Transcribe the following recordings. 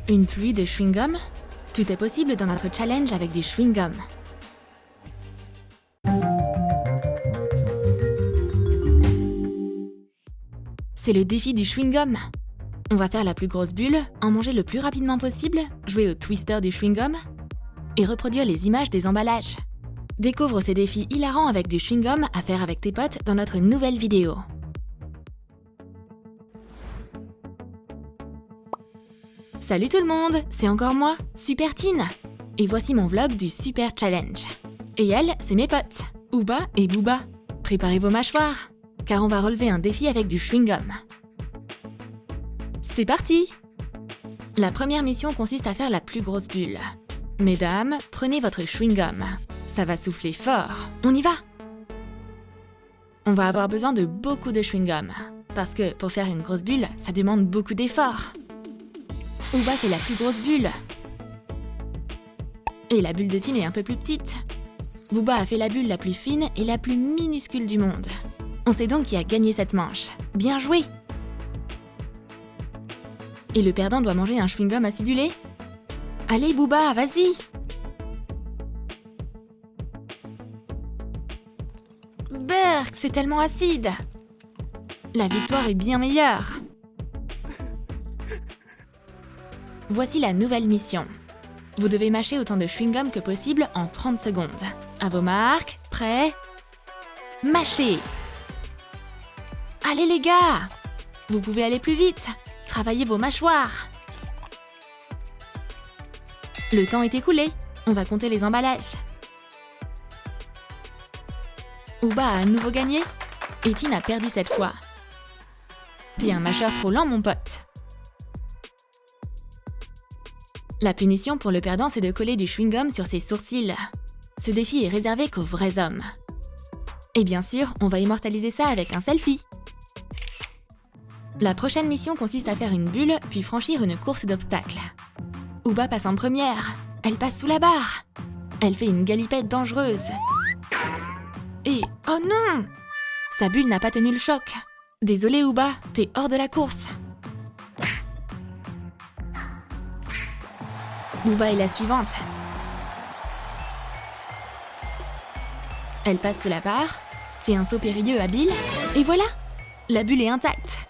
Une pluie de chewing-gum? Tout est possible dans notre challenge avec du chewing-gum. C'est le défi du chewing-gum. On va faire la plus grosse bulle, en manger le plus rapidement possible, jouer au twister du chewing-gum et reproduire les images des emballages. Découvre ces défis hilarants avec du chewing-gum à faire avec tes potes dans notre nouvelle vidéo. Salut tout le monde, c'est encore moi, Super Tine. Et voici mon vlog du Super Challenge. Et elle, c'est mes potes, Ouba et Booba. Préparez vos mâchoires, car on va relever un défi avec du chewing-gum. C'est parti! La première mission consiste à faire la plus grosse bulle. Mesdames, prenez votre chewing-gum. Ça va souffler fort. On y va! On va avoir besoin de beaucoup de chewing-gum, parce que pour faire une grosse bulle, ça demande beaucoup d'efforts. Ouba fait la plus grosse bulle. Et la bulle de Tine est un peu plus petite. Booba a fait la bulle la plus fine et la plus minuscule du monde. On sait donc qui a gagné cette manche. Bien joué! Et le perdant doit manger un chewing-gum acidulé? Allez Booba, vas-y! Berk, c'est tellement acide! La victoire est bien meilleure! Voici la nouvelle mission. Vous devez mâcher autant de chewing-gum que possible en 30 secondes. À vos marques, prêts? Mâchez! Allez les gars! Vous pouvez aller plus vite! Travaillez vos mâchoires! Le temps est écoulé. On va compter les emballages. Ouba a à nouveau gagné et Tine a perdu cette fois. T'es un mâcheur trop lent, mon pote. La punition pour le perdant, c'est de coller du chewing-gum sur ses sourcils. Ce défi est réservé qu'aux vrais hommes. Et bien sûr, on va immortaliser ça avec un selfie. La prochaine mission consiste à faire une bulle, puis franchir une course d'obstacles. Ouba passe en première. Elle passe sous la barre. Elle fait une galipette dangereuse. Et oh non! Sa bulle n'a pas tenu le choc. Désolé Ouba, t'es hors de la course. Booba est la suivante. Elle passe sous la barre, fait un saut périlleux habile, et voilà! La bulle est intacte.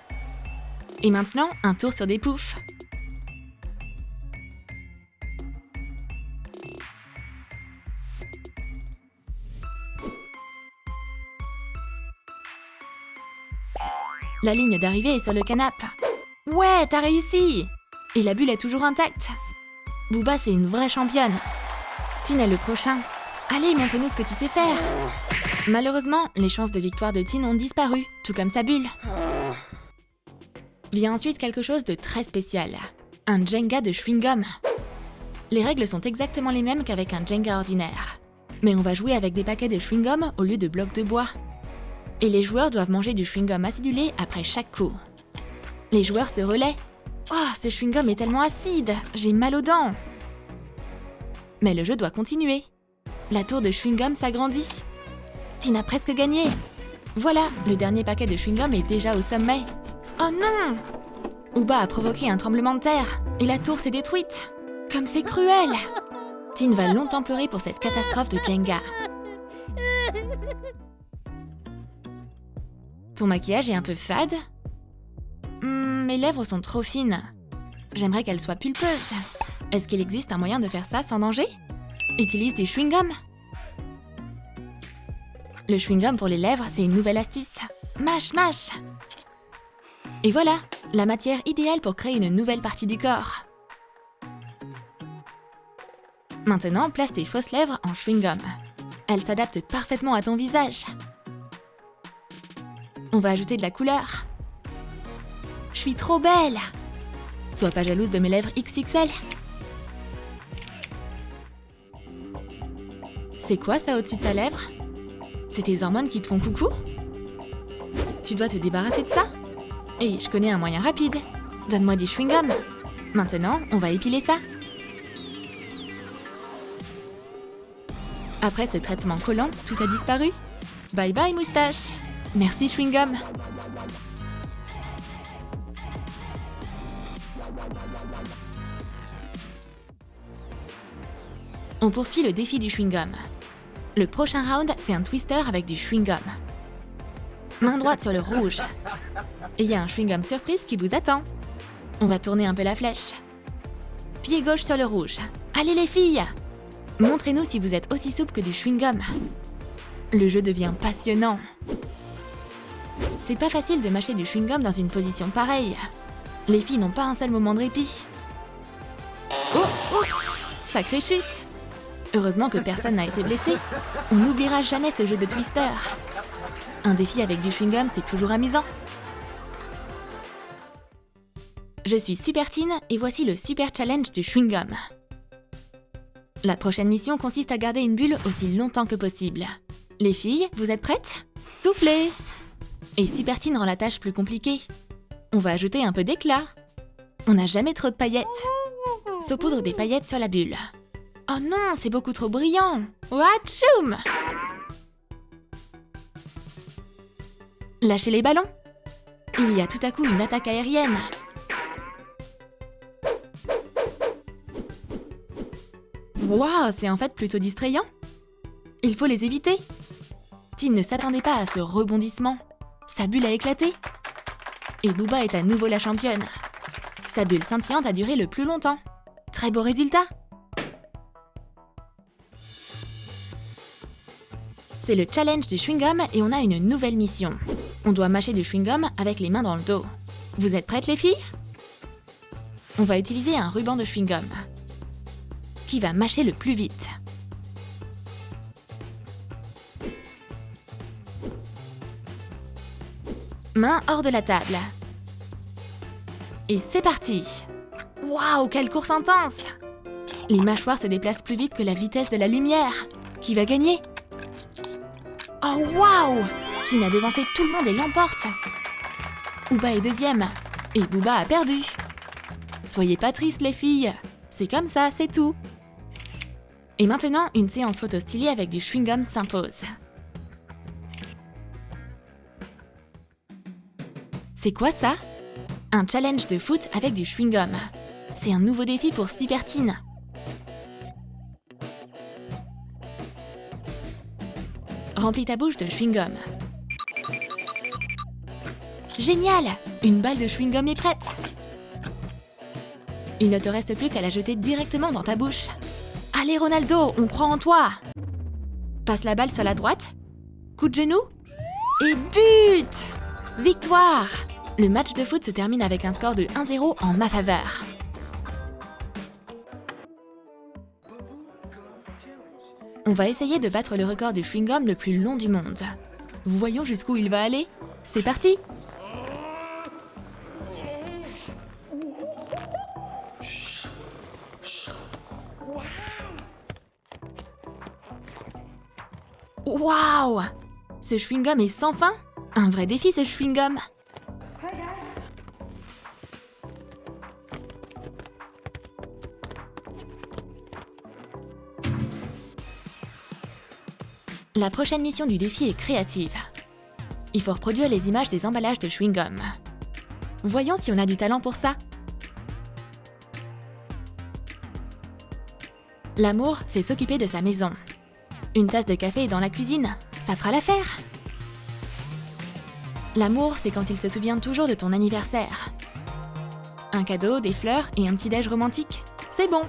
Et maintenant, un tour sur des poufs. La ligne d'arrivée est sur le canapé. Ouais, t'as réussi! Et la bulle est toujours intacte. Booba, c'est une vraie championne. Tine est le prochain. Allez, montre-nous ce que tu sais faire. Malheureusement, les chances de victoire de Tine ont disparu, tout comme sa bulle. Vient ensuite quelque chose de très spécial. Un Jenga de chewing-gum. Les règles sont exactement les mêmes qu'avec un Jenga ordinaire. Mais on va jouer avec des paquets de chewing-gum au lieu de blocs de bois. Et les joueurs doivent manger du chewing-gum acidulé après chaque coup. Les joueurs se relaient. Oh, ce chewing-gum est tellement acide, j'ai mal aux dents. Mais le jeu doit continuer. La tour de chewing-gum s'agrandit. Tine a presque gagné. Voilà, le dernier paquet de chewing-gum est déjà au sommet. Oh non! Ouba a provoqué un tremblement de terre et la tour s'est détruite. Comme c'est cruel! Tine va longtemps pleurer pour cette catastrophe de Jenga. Ton maquillage est un peu fade? Mes lèvres sont trop fines. J'aimerais qu'elles soient pulpeuses. Est-ce qu'il existe un moyen de faire ça sans danger? Utilise du chewing-gum. Le chewing-gum pour les lèvres, c'est une nouvelle astuce. Mâche, mâche! Et voilà, la matière idéale pour créer une nouvelle partie du corps. Maintenant, place tes fausses lèvres en chewing-gum. Elles s'adaptent parfaitement à ton visage. On va ajouter de la couleur. Je suis trop belle! Sois pas jalouse de mes lèvres XXL. C'est quoi ça au-dessus de ta lèvre? C'est tes hormones qui te font coucou? Tu dois te débarrasser de ça? Et je connais un moyen rapide. Donne-moi du chewing-gum. Maintenant, on va épiler ça. Après ce traitement collant, tout a disparu. Bye bye moustache. Merci chewing-gum. On poursuit le défi du chewing-gum. Le prochain round, c'est un twister avec du chewing-gum. Main droite sur le rouge. Et il y a un chewing-gum surprise qui vous attend. On va tourner un peu la flèche. Pied gauche sur le rouge. Allez les filles! Montrez-nous si vous êtes aussi souple que du chewing-gum. Le jeu devient passionnant. C'est pas facile de mâcher du chewing-gum dans une position pareille. Les filles n'ont pas un seul moment de répit. Oh, oups! Sacrée chute! Heureusement que personne n'a été blessé. On n'oubliera jamais ce jeu de twister. Un défi avec du chewing-gum, c'est toujours amusant. Je suis Supertine et voici le Super Challenge du chewing-gum. La prochaine mission consiste à garder une bulle aussi longtemps que possible. Les filles, vous êtes prêtes? Soufflez! Et Supertine rend la tâche plus compliquée. On va ajouter un peu d'éclat. On n'a jamais trop de paillettes. Saupoudre des paillettes sur la bulle. Oh non, c'est beaucoup trop brillant! Watchoum! Lâchez les ballons. Il y a tout à coup une attaque aérienne. Waouh, c'est en fait plutôt distrayant. Il faut les éviter. Tine ne s'attendait pas à ce rebondissement. Sa bulle a éclaté. Et Booba est à nouveau la championne. Sa bulle scintillante a duré le plus longtemps. Très beau résultat. C'est le challenge du chewing-gum et on a une nouvelle mission. On doit mâcher du chewing-gum avec les mains dans le dos. Vous êtes prêtes les filles? On va utiliser un ruban de chewing-gum. Qui va mâcher le plus vite? Main hors de la table. Et c'est parti! Waouh, quelle course intense! Les mâchoires se déplacent plus vite que la vitesse de la lumière. Qui va gagner? Oh waouh! Tine a devancé tout le monde et l'emporte. Ouba est deuxième. Et Booba a perdu. Soyez pas tristes les filles. C'est comme ça, c'est tout. Et maintenant, une séance photo stylée avec du chewing-gum s'impose. C'est quoi ça? Un challenge de foot avec du chewing-gum. C'est un nouveau défi pour Supertine. Remplis ta bouche de chewing-gum. Génial! Une balle de chewing-gum est prête. Il ne te reste plus qu'à la jeter directement dans ta bouche. Allez Ronaldo, on croit en toi! Passe la balle sur la droite. Coup de genou. Et but! Victoire! Le match de foot se termine avec un score de 1-0 en ma faveur. On va essayer de battre le record du chewing-gum le plus long du monde. Voyons jusqu'où il va aller. C'est parti! Waouh! Ce chewing-gum est sans fin! Un vrai défi ce chewing-gum! La prochaine mission du défi est créative. Il faut reproduire les images des emballages de chewing-gum. Voyons si on a du talent pour ça. L'amour, c'est s'occuper de sa maison. Une tasse de café dans la cuisine, ça fera l'affaire. L'amour, c'est quand il se souvient toujours de ton anniversaire. Un cadeau, des fleurs et un petit déj romantique, c'est bon.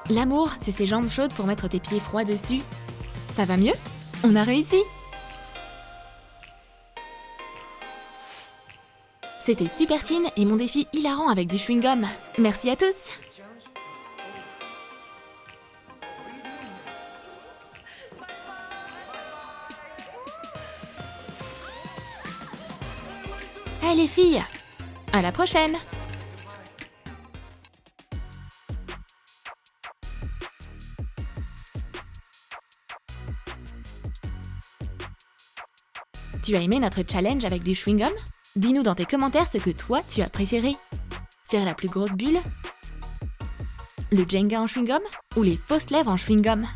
L'amour, c'est ses jambes chaudes pour mettre tes pieds froids dessus. Ça va mieux? On a réussi! C'était Supertine et mon défi hilarant avec du chewing-gum. Merci à tous! Hey les filles! À la prochaine! Tu as aimé notre challenge avec du chewing-gum? Dis-nous dans tes commentaires ce que toi, tu as préféré. Faire la plus grosse bulle? Le Jenga en chewing-gum? Ou les fausses lèvres en chewing-gum?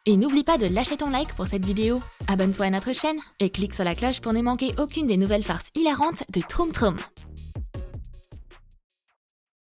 Et n'oublie pas de lâcher ton like pour cette vidéo. Abonne-toi à notre chaîne et clique sur la cloche pour ne manquer aucune des nouvelles farces hilarantes de Troom Troom.